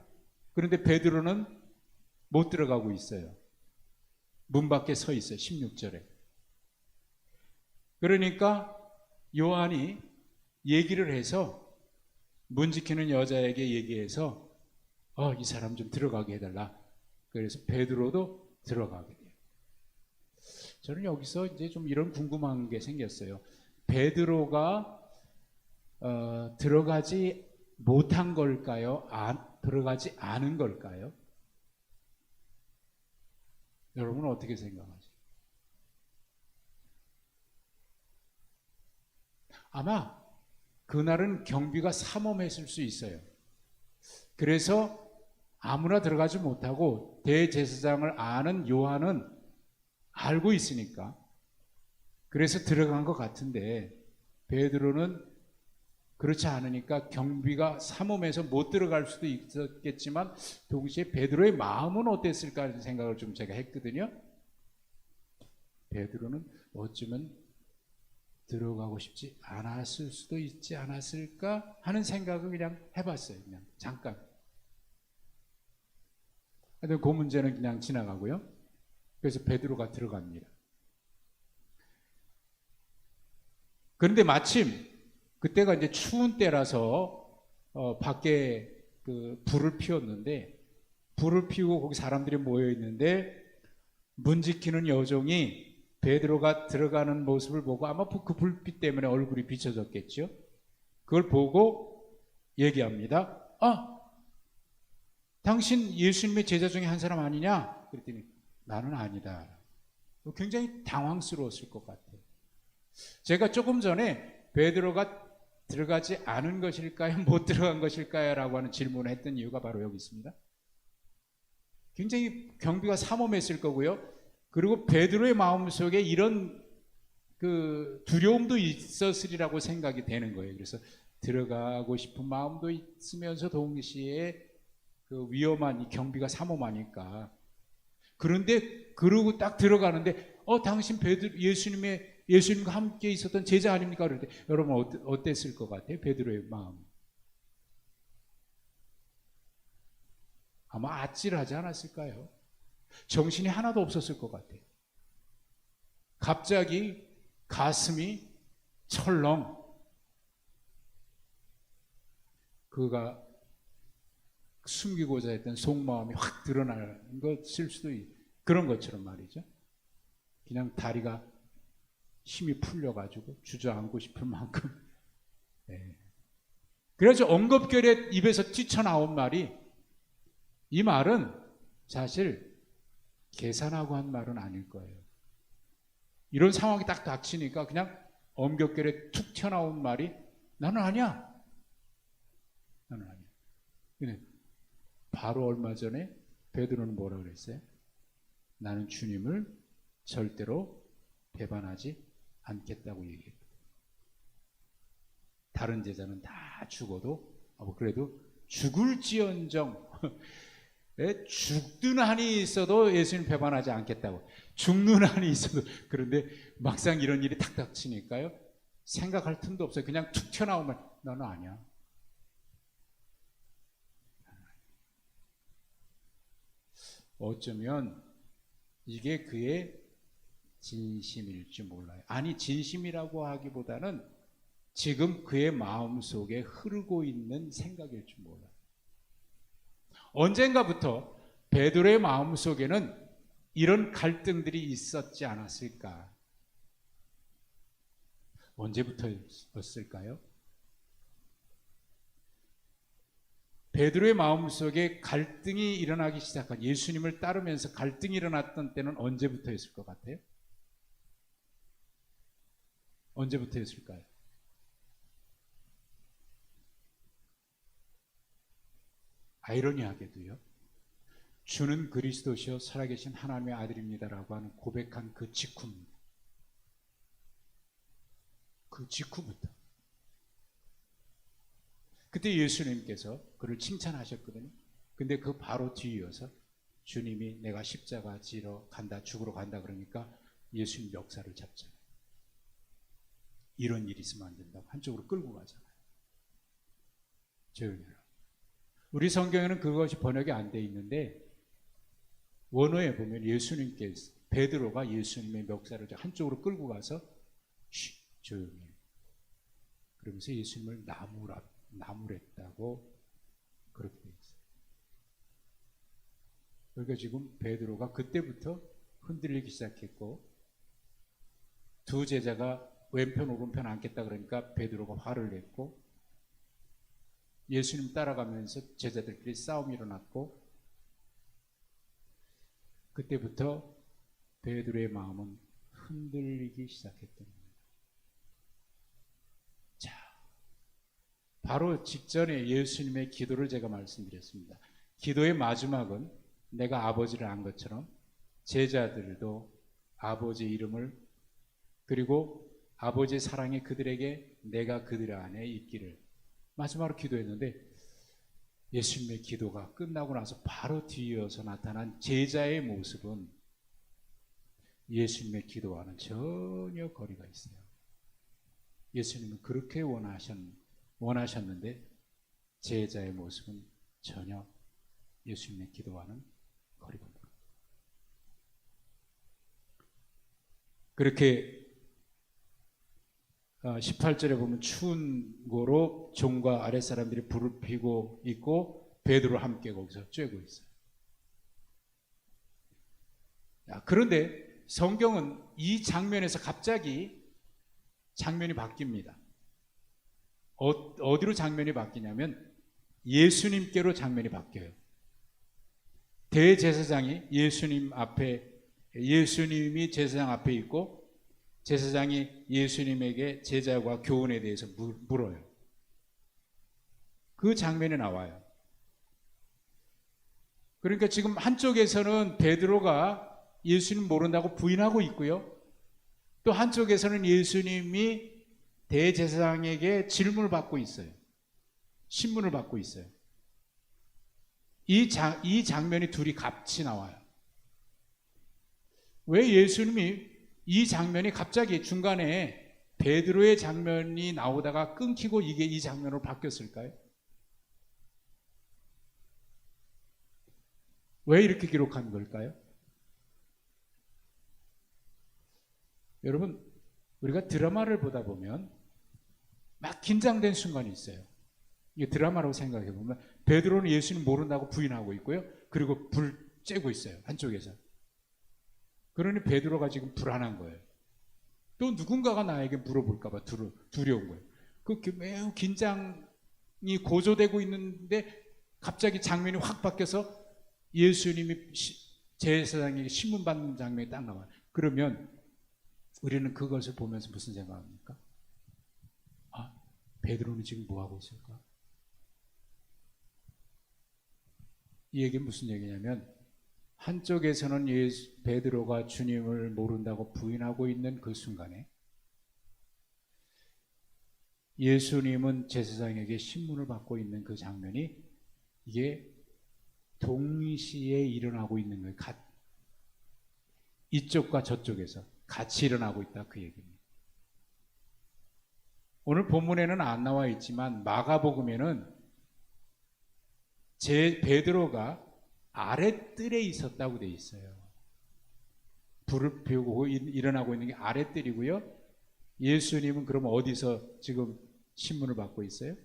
그런데 베드로는 못 들어가고 있어요. 문 밖에 서 있어요. 16절에. 그러니까 요한이 얘기를 해서 문 지키는 여자에게 얘기해서 이 사람 좀 들어가게 해달라. 그래서 베드로도 들어가게 돼요. 저는 여기서 이제 좀 이런 궁금한 게 생겼어요. 베드로가 들어가지 못한 걸까요? 들어가지 않은 걸까요? 여러분은 어떻게 생각하세요? 아마 그날은 경비가 삼엄했을 수 있어요. 그래서 아무나 들어가지 못하고 대제사장을 아는 요한은 알고 있으니까 그래서 들어간 것 같은데 베드로는 그렇지 않으니까 경비가 삼엄해서 못 들어갈 수도 있었겠지만 동시에 베드로의 마음은 어땠을까 하는 생각을 좀 제가 했거든요. 베드로는 어쩌면 들어가고 싶지 않았을 수도 있지 않았을까 하는 생각을 그냥 해봤어요. 그냥 잠깐. 근데 그 문제는 그냥 지나가고요. 그래서 베드로가 들어갑니다. 그런데 마침 그때가 이제 추운 때라서 밖에 그 불을 피웠는데 불을 피우고 거기 사람들이 모여 있는데 문 지키는 여종이 베드로가 들어가는 모습을 보고 아마 그 불빛 때문에 얼굴이 비춰졌겠죠. 그걸 보고 얘기합니다. 당신 예수님의 제자 중에 한 사람 아니냐? 그랬더니 나는 아니다. 굉장히 당황스러웠을 것 같아요. 제가 조금 전에 베드로가 들어가지 않은 것일까요? 못 들어간 것일까요? 라고 하는 질문을 했던 이유가 바로 여기 있습니다. 굉장히 경비가 삼엄했을 거고요. 그리고 베드로의 마음속에 이런 그 두려움도 있었으리라고 생각이 되는 거예요. 그래서 들어가고 싶은 마음도 있으면서 동시에 그 위험한 이 경비가 삼엄하니까. 그런데 그러고 딱 들어가는데 당신 예수님과 함께 있었던 제자 아닙니까? 그럴 때 여러분 어땠을 것 같아요? 베드로의 마음. 아마 아찔하지 않았을까요? 정신이 하나도 없었을 것 같아요. 갑자기 가슴이 철렁. 그가 숨기고자 했던 속마음이 확 드러나는 것일 수도 그런 것처럼 말이죠. 그냥 다리가 힘이 풀려가지고 주저앉고 싶을 만큼. 네. 그래서 엉겁결에 입에서 뛰쳐나온 말이 이 말은 사실 계산하고 한 말은 아닐 거예요. 이런 상황이 딱 닥치니까 그냥 엉겁결에 툭 튀어나온 말이 나는 아니야. 나는 아니야. 근데 바로 얼마 전에 베드로는 뭐라고 그랬어요? 나는 주님을 절대로 배반하지 않겠다고 얘기했거든요. 다른 제자는 다 죽어도 그래도 죽을지언정 죽든 한이 있어도 예수님 배반하지 않겠다고. 죽는 한이 있어도. 그런데 막상 이런 일이 탁 닥치니까요 생각할 틈도 없어요. 그냥 툭 튀어나오면 너는 아니야. 어쩌면 이게 그의 진심일지 몰라요. 아니 진심이라고 하기보다는 지금 그의 마음속에 흐르고 있는 생각일지 몰라요. 언젠가부터 베드로의 마음속에는 이런 갈등들이 있었지 않았을까? 언제부터였을까요? 베드로의 마음속에 갈등이 일어나기 시작한, 예수님을 따르면서 갈등이 일어났던 때는 언제부터였을 것 같아요? 언제부터였을까요? 아이러니하게도요. 주는 그리스도시요 살아계신 하나님의 아들입니다라고 하는 고백한 그 직후입니다. 그 직후부터. 그때 예수님께서 그를 칭찬하셨거든요. 근데 그 바로 뒤이어서 주님이 내가 십자가 지러 간다, 죽으러 간다 그러니까 예수님 멱살을 잡잖아요. 이런 일이 있으면 안 된다고 한쪽으로 끌고 가잖아요. 조용히 해라. 우리 성경에는 그것이 번역이 안 돼 있는데 원어에 보면 예수님께서 베드로가 예수님의 멱살을 한쪽으로 끌고 가서 조용히 해. 그러면서 예수님을 나무랬다고 그렇게 돼 있어요. 그러니까 지금 베드로가 그때부터 흔들리기 시작했고 두 제자가 왼편 오른편 앉겠다 그러니까 베드로가 화를 냈고 예수님 따라가면서 제자들끼리 싸움이 일어났고 그때부터 베드로의 마음은 흔들리기 시작했던 겁니다. 자, 바로 직전에 예수님의 기도를 제가 말씀드렸습니다. 기도의 마지막은 내가 아버지를 안 것처럼 제자들도 아버지의 이름을 그리고 아버지의 사랑이 그들에게 내가 그들 안에 있기를 마지막으로 기도했는데 예수님의 기도가 끝나고 나서 바로 뒤이어서 나타난 제자의 모습은 예수님의 기도와는 전혀 거리가 있어요. 예수님은 그렇게 원하셨는데 제자의 모습은 전혀 예수님의 기도와는 거리가 없는 거예요. 그렇게 18절에 보면 추운 고로 종과 아랫사람들이 불을 피고 있고 베드로 함께 거기서 쬐고 있어요. 그런데 성경은 이 장면에서 갑자기 장면이 바뀝니다. 어디로 장면이 바뀌냐면 예수님께로 장면이 바뀌어요. 대제사장이 예수님이 제사장 앞에 있고 제사장이 예수님에게 제자와 교훈에 대해서 물어요. 그 장면이 나와요. 그러니까 지금 한쪽에서는 베드로가 예수님 모른다고 부인하고 있고요. 또 한쪽에서는 예수님이 대제사장에게 질문을 받고 있어요. 신문을 받고 있어요. 이 장면이 둘이 같이 나와요. 왜 예수님이 이 장면이 갑자기 중간에 베드로의 장면이 나오다가 끊기고 이게 이 장면으로 바뀌었을까요? 왜 이렇게 기록한 걸까요? 여러분, 우리가 드라마를 보다 보면 막 긴장된 순간이 있어요. 이게 드라마라고 생각해 보면 베드로는 예수님 모른다고 부인하고 있고요. 그리고 불 쬐고 있어요. 한쪽에서. 그러니 베드로가 지금 불안한 거예요. 또 누군가가 나에게 물어볼까 봐 두려운 거예요. 그 매우 긴장이 고조되고 있는데 갑자기 장면이 확 바뀌어서 예수님이 제사장에게 신문 받는 장면이 딱 나와요. 그러면 우리는 그것을 보면서 무슨 생각합니까? 베드로는 지금 뭐하고 있을까? 이 얘기는 무슨 얘기냐면 한쪽에서는 베드로가 주님을 모른다고 부인하고 있는 그 순간에 예수님은 제사장에게 신문을 받고 있는 그 장면이 이게 동시에 일어나고 있는 거예요. 이쪽과 저쪽에서 같이 일어나고 있다 그 얘기입니다. 오늘 본문에는 안 나와 있지만 마가복음에는 베드로가 아랫뜰에 있었다고 돼 있어요. 불을 피우고 일어나고 있는 게 아랫뜰이고요. 예수님은 그럼 어디서 지금 신문을 받고 있어요?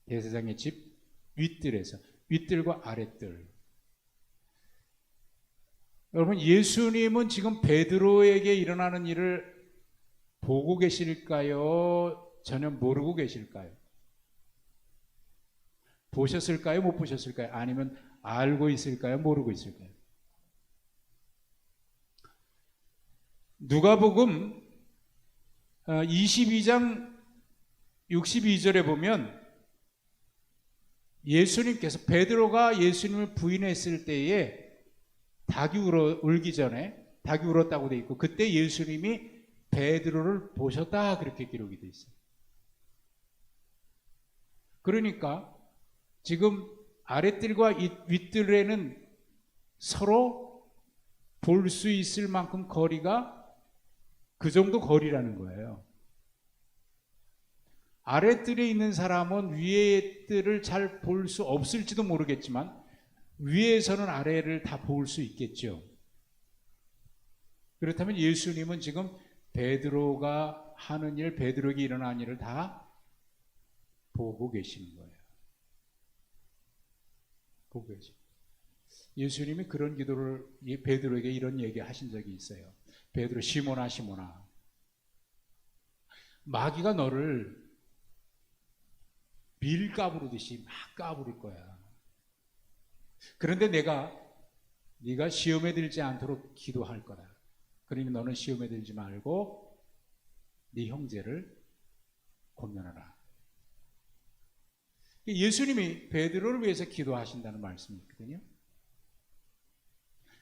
대제사장의 집 윗뜰에서. 윗뜰과 아랫뜰. 여러분, 예수님은 지금 베드로에게 일어나는 일을 보고 계실까요? 전혀 모르고 계실까요? 보셨을까요? 못 보셨을까요? 아니면 알고 있을까요? 모르고 있을까요? 누가복음 22장 62절에 보면 예수님께서 베드로가 예수님을 부인했을 때에 닭이 울기 전에 닭이 울었다고 돼 있고 그때 예수님이 베드로를 보셨다 그렇게 기록이 돼 있어요. 그러니까 지금 아랫뜰과 윗뜰에는 서로 볼 수 있을 만큼 거리가 그 정도 거리라는 거예요. 아랫뜰에 있는 사람은 위의 뜰을 잘 볼 수 없을지도 모르겠지만 위에서는 아래를 다 볼 수 있겠죠. 그렇다면 예수님은 지금 베드로가 하는 일, 베드로에게 일어난 일을 다 보고 계시는 거예요. 보고 계시죠. 예수님이 그런 기도를 베드로에게 이런 얘기 하신 적이 있어요. 베드로, 시몬아 시몬아, 마귀가 너를 밀 까부르듯이 막 까부를 거야. 그런데 네가 시험에 들지 않도록 기도할 거다. 그러니 너는 시험에 들지 말고 네 형제를 권면하라. 예수님이 베드로를 위해서 기도하신다는 말씀이 있거든요.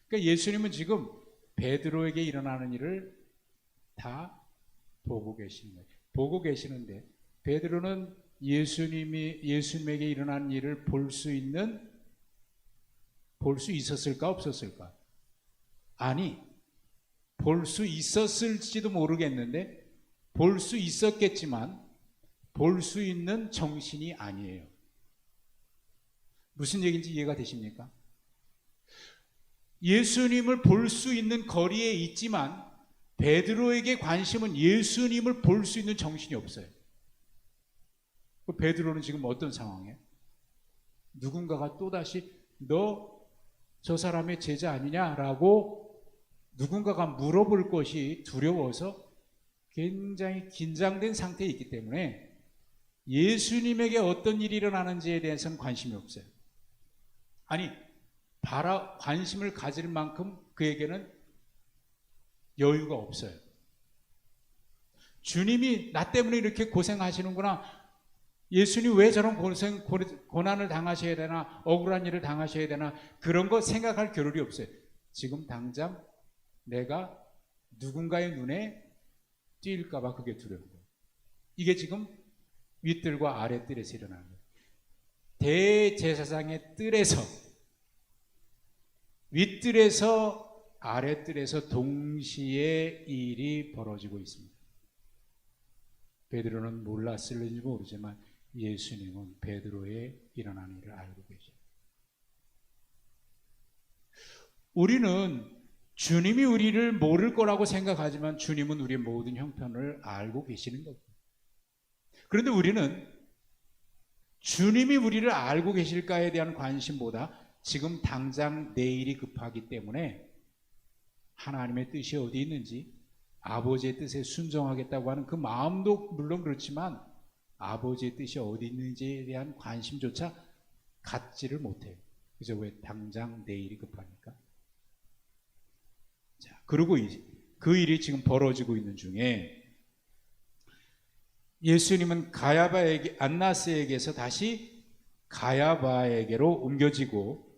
그러니까 예수님은 지금 베드로에게 일어나는 일을 다 보고 계시는 거예요. 보고 계시는데 베드로는 예수님에게 일어난 일을 볼 수 있었을까 없었을까? 아니, 볼 수 있었을지도 모르겠는데 볼 수 있었겠지만 볼 수 있는 정신이 아니에요. 무슨 얘기인지 이해가 되십니까? 예수님을 볼 수 있는 거리에 있지만 베드로에게 관심은 예수님을 볼 수 있는 정신이 없어요. 베드로는 지금 어떤 상황이에요? 누군가가 또다시 너 저 사람의 제자 아니냐라고 누군가가 물어볼 것이 두려워서 굉장히 긴장된 상태에 있기 때문에 예수님에게 어떤 일이 일어나는지에 대해서는 관심이 없어요. 아니, 관심을 가질 만큼 그에게는 여유가 없어요. 주님이 나 때문에 이렇게 고생하시는구나. 예수님 왜 저런 고난을 당하셔야 되나, 억울한 일을 당하셔야 되나, 그런 거 생각할 겨를이 없어요. 지금 당장 내가 누군가의 눈에 띄일까봐 그게 두려운 거예요. 이게 지금 윗뜰과 아랫뜰에서 일어나는 거예요. 대제사장의 뜰에서, 윗뜰에서 아랫뜰에서 동시에 일이 벌어지고 있습니다. 베드로는 몰랐을지 모르지만 예수님은 베드로의 일어나는 일을 알고 계십니다. 우리는 주님이 우리를 모를 거라고 생각하지만 주님은 우리의 모든 형편을 알고 계시는 겁니다. 그런데 우리는 주님이 우리를 알고 계실까에 대한 관심보다 지금 당장 내일이 급하기 때문에 하나님의 뜻이 어디 있는지, 아버지의 뜻에 순종하겠다고 하는 그 마음도 물론 그렇지만 아버지의 뜻이 어디 있는지에 대한 관심조차 갖지를 못해요. 그죠? 왜? 당장 내일이 급하니까. 자, 그리고 그 일이 지금 벌어지고 있는 중에 예수님은 안나스에게서 다시 가야바에게로 옮겨지고,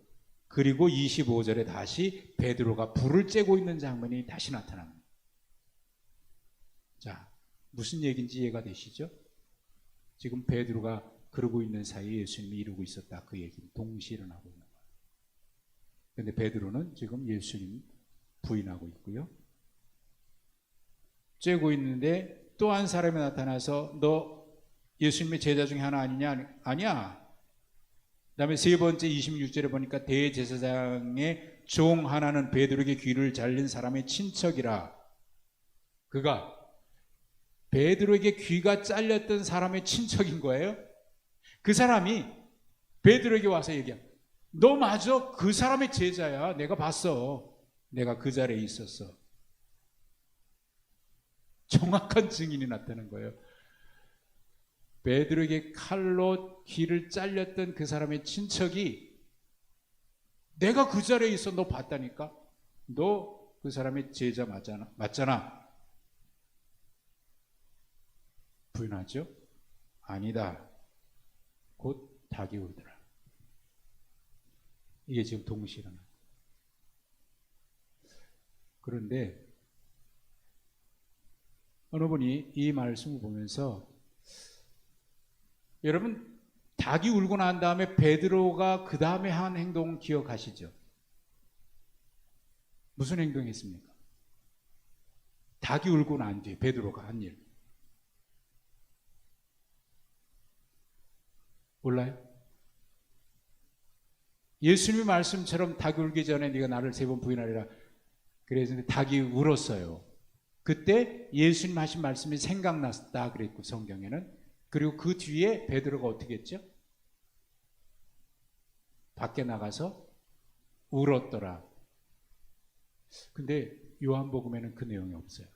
그리고 25절에 다시 베드로가 불을 쬐고 있는 장면이 다시 나타납니다. 자, 무슨 얘기인지 이해가 되시죠? 지금 베드로가 그러고 있는 사이에 예수님이 이루고 있었다. 그 얘기는 동시에 일어나고 있는 거예요. 그런데 베드로는 지금 예수님 부인하고 있고요. 쬐고 있는데 또 한 사람이 나타나서 너 예수님의 제자 중에 하나 아니냐? 아니야. 그 다음에 세 번째 26절에 보니까 대제사장의 종 하나는 베드로에게 귀를 잘린 사람의 친척이라. 그가 베드로에게 귀가 잘렸던 사람의 친척인 거예요. 그 사람이 베드로에게 와서 얘기합니다. 너 맞아? 그 사람의 제자야. 내가 봤어. 내가 그 자리에 있었어. 정확한 증인이 나타난 거예요. 베드로에게 칼로 귀를 잘렸던 그 사람의 친척이 내가 그 자리에 있어. 너 봤다니까? 너 그 사람의 제자 맞잖아. 부인하죠. 아니다. 곧 닭이 울더라. 이게 지금 동시에 일어나. 그런데 어느 분이 이 말씀을 보면서, 여러분 닭이 울고 난 다음에 베드로가 그 다음에 한 행동 기억하시죠? 무슨 행동했습니까? 닭이 울고 난 뒤에 베드로가 한 일 몰라요? 예수님의 말씀처럼 닭이 울기 전에 네가 나를 3번 부인하리라 그래서 닭이 울었어요. 그때 예수님 하신 말씀이 생각났다 그랬고 성경에는. 그리고 그 뒤에 베드로가 어떻게 했죠? 밖에 나가서 울었더라. 근데 요한복음에는 그 내용이 없어요.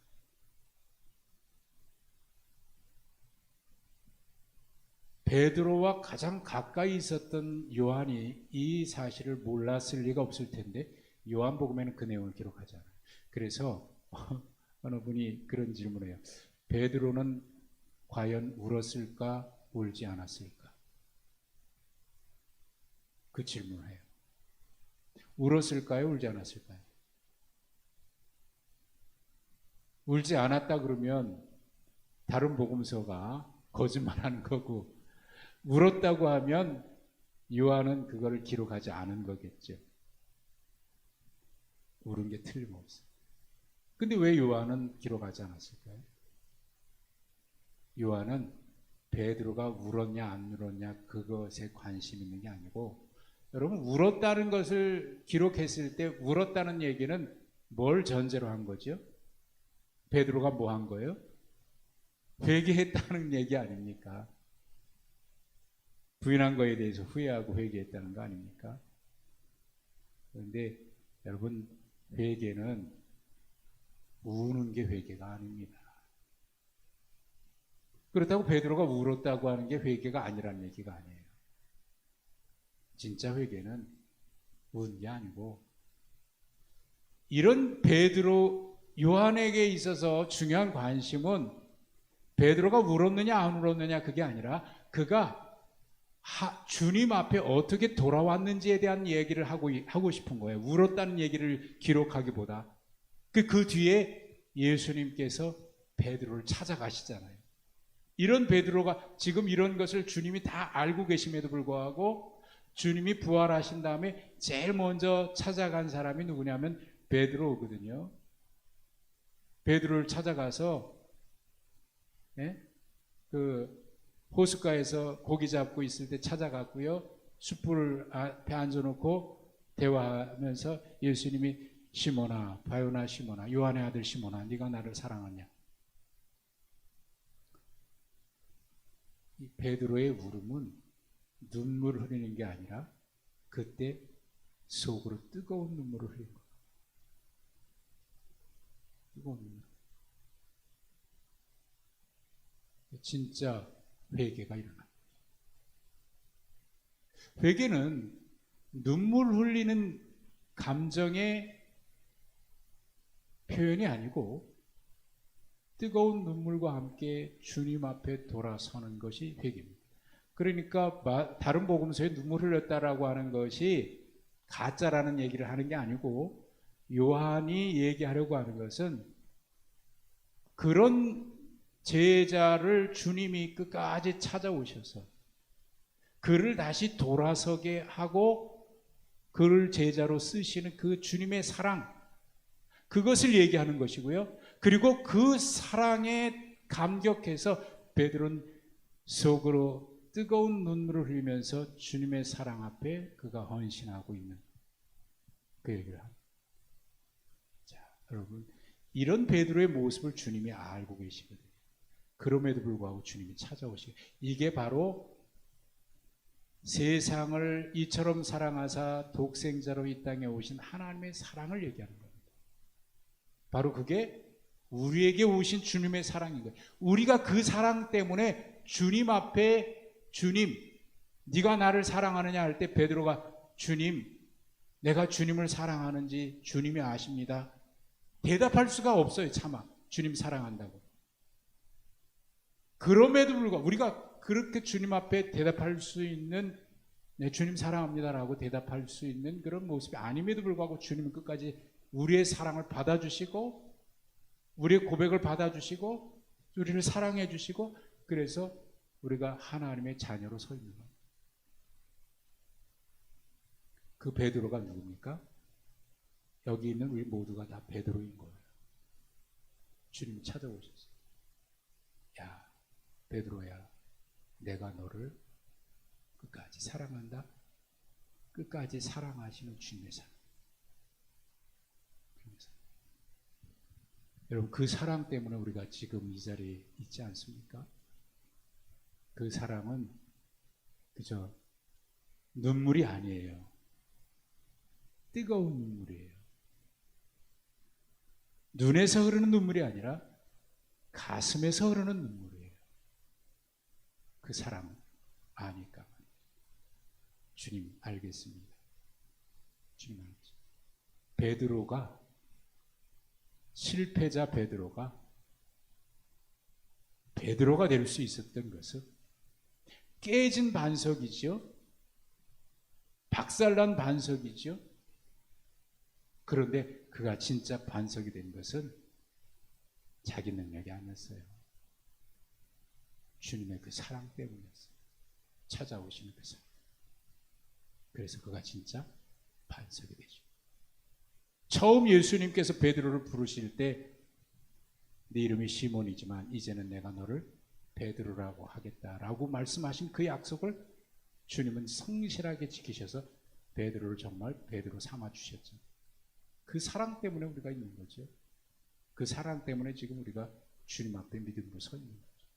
베드로와 가장 가까이 있었던 요한이 이 사실을 몰랐을 리가 없을 텐데 요한복음에는 그 내용을 기록하지 않아요. 그래서 어느 분이 그런 질문을 해요. 베드로는 과연 울었을까 울지 않았을까? 그 질문을 해요. 울었을까요 울지 않았을까요? 울지 않았다 그러면 다른 복음서가 거짓말하는 거고, 울었다고 하면 요한은 그거를 기록하지 않은 거겠죠. 울은 게 틀림없어요. 근데 왜 요한은 기록하지 않았을까요? 요한은 베드로가 울었냐 안 울었냐 그것에 관심 있는 게 아니고, 여러분 울었다는 것을 기록했을 때 울었다는 얘기는 뭘 전제로 한 거죠? 베드로가 뭐 한 거예요? 회개했다는 얘기 아닙니까? 부인한 거에 대해서 후회하고 회개했다는 거 아닙니까? 그런데 여러분 회개는 우는 게 회개가 아닙니다. 그렇다고 베드로가 울었다고 하는 게 회개가 아니라는 얘기가 아니에요. 진짜 회개는 우는 게 아니고, 이런 베드로 요한에게 있어서 중요한 관심은 베드로가 울었느냐 안 울었느냐 그게 아니라 그가 주님 앞에 어떻게 돌아왔는지에 대한 얘기를 하고 싶은 거예요. 울었다는 얘기를 기록하기보다. 그 뒤에 예수님께서 베드로를 찾아가시잖아요. 이런 베드로가 지금 이런 것을 주님이 다 알고 계심에도 불구하고 주님이 부활하신 다음에 제일 먼저 찾아간 사람이 누구냐면 베드로거든요. 베드로를 찾아가서 그 호숫가에서 고기 잡고 있을 때 찾아갔고요. 숯불을 앞에 앉아놓고 대화하면서 예수님이 시몬아, 바요나 시몬아, 요한의 아들 시몬아, 네가 나를 사랑하냐? 이 베드로의 울음은 눈물을 흘리는 게 아니라 그때 속으로 뜨거운 눈물을 흘린 거예요. 뜨거운 눈물. 진짜 회개가 일어납니다. 회개는 눈물 흘리는 감정의 표현이 아니고 뜨거운 눈물과 함께 주님 앞에 돌아서는 것이 회개입니다. 그러니까 다른 복음서에 눈물 흘렸다라고 하는 것이 가짜라는 얘기를 하는 게 아니고, 요한이 얘기하려고 하는 것은 그런 제자를 주님이 끝까지 찾아오셔서 그를 다시 돌아서게 하고 그를 제자로 쓰시는 그 주님의 사랑, 그것을 얘기하는 것이고요. 그리고 그 사랑에 감격해서 베드로는 속으로 뜨거운 눈물을 흘리면서 주님의 사랑 앞에 그가 헌신하고 있는 그 얘기를 합니다. 자, 여러분 이런 베드로의 모습을 주님이 알고 계시거든요. 그럼에도 불구하고 주님이 찾아오시고, 이게 바로 세상을 이처럼 사랑하사 독생자로 이 땅에 오신 하나님의 사랑을 얘기하는 겁니다. 바로 그게 우리에게 오신 주님의 사랑인 거예요. 우리가 그 사랑 때문에 주님 앞에 주님, 네가 나를 사랑하느냐 할 때 베드로가 주님, 내가 주님을 사랑하는지 주님이 아십니다. 대답할 수가 없어요. 차마 주님 사랑한다고. 그럼에도 불구하고 우리가 그렇게 주님 앞에 대답할 수 있는, 네, 주님 사랑합니다라고 대답할 수 있는 그런 모습이 아님에도 불구하고 주님은 끝까지 우리의 사랑을 받아주시고, 우리의 고백을 받아주시고, 우리를 사랑해 주시고, 그래서 우리가 하나님의 자녀로 서 있는 거예요. 그 베드로가 누굽니까? 여기 있는 우리 모두가 다 베드로인 거예요. 주님이 찾아오셨어요. 야, 베드로야, 내가 너를 끝까지 사랑한다. 끝까지 사랑하시는 주님의 사랑. 여러분, 그 사랑 때문에 우리가 지금 이 자리에 있지 않습니까? 그 사랑은 그저 눈물이 아니에요. 뜨거운 눈물이에요. 눈에서 흐르는 눈물이 아니라 가슴에서 흐르는 눈물이에요. 그 사랑 아니까. 주님 알겠습니다. 주님 알겠습니다. 베드로가, 실패자 베드로가 될 수 있었던 것은 깨진 반석이죠. 박살난 반석이죠. 그런데 그가 진짜 반석이 된 것은 자기 능력이 아니었어요. 주님의 그 사랑 때문이었어요. 찾아오시는 그 사랑. 그래서 그가 진짜 반석이 되죠. 처음 예수님께서 베드로를 부르실 때 네 이름이 시몬이지만 이제는 내가 너를 베드로라고 하겠다라고 말씀하신 그 약속을 주님은 성실하게 지키셔서 베드로를 정말 베드로 삼아 주셨죠. 그 사랑 때문에 우리가 있는 거죠. 그 사랑 때문에 지금 우리가 주님 앞에 믿음으로 서 있는 거죠.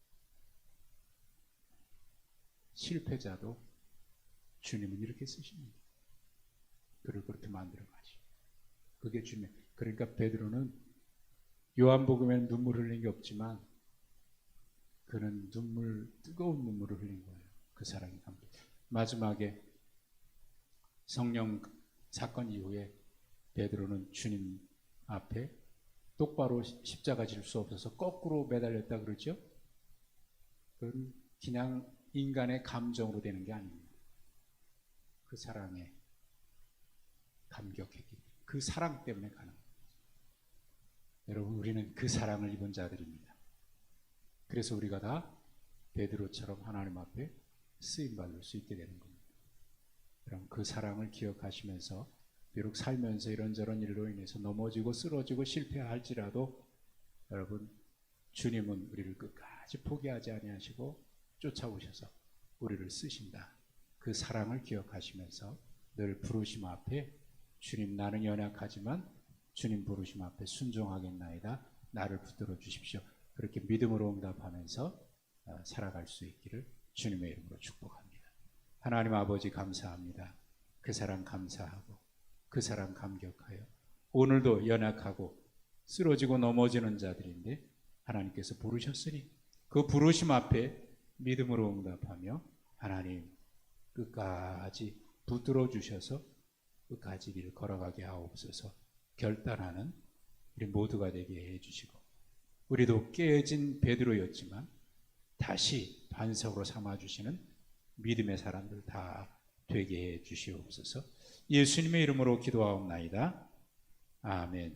실패자도 주님은 이렇게 쓰십니다. 그를 그렇게 만들어 가시고. 그게 주님. 그러니까 베드로는 요한복음에는 눈물 흘린 게 없지만 그는 뜨거운 눈물을 흘린 거예요. 그 사랑이 감격. 마지막에 성령 사건 이후에 베드로는 주님 앞에 똑바로 십자가 질 수 없어서 거꾸로 매달렸다 그러죠. 그건 그냥 인간의 감정으로 되는 게 아닙니다. 그 사랑에 감격했기, 그 사랑 때문에 가는 거예요. 여러분, 우리는 그 사랑을 입은 자들입니다. 그래서 우리가 다 베드로처럼 하나님 앞에 쓰임받을 수 있게 되는 겁니다. 여러분, 그 사랑을 기억하시면서 비록 살면서 이런저런 일로 인해서 넘어지고 쓰러지고 실패할지라도 여러분, 주님은 우리를 끝까지 포기하지 아니하시고 쫓아오셔서 우리를 쓰신다. 그 사랑을 기억하시면서 늘 부르심 앞에 주님, 나는 연약하지만 주님 부르심 앞에 순종하겠나이다. 나를 붙들어 주십시오. 그렇게 믿음으로 응답하면서 살아갈 수 있기를 주님의 이름으로 축복합니다. 하나님 아버지 감사합니다. 그 사랑 감사하고 그 사랑 감격하여 오늘도 연약하고 쓰러지고 넘어지는 자들인데 하나님께서 부르셨으니 그 부르심 앞에 믿음으로 응답하며 하나님 끝까지 붙들어 주셔서 끝까지 길을 걸어가게 하옵소서. 결단하는 우리 모두가 되게 해주시고 우리도 깨진 베드로였지만 다시 반석으로 삼아주시는 믿음의 사람들 다 되게 해주시옵소서. 예수님의 이름으로 기도하옵나이다. 아멘.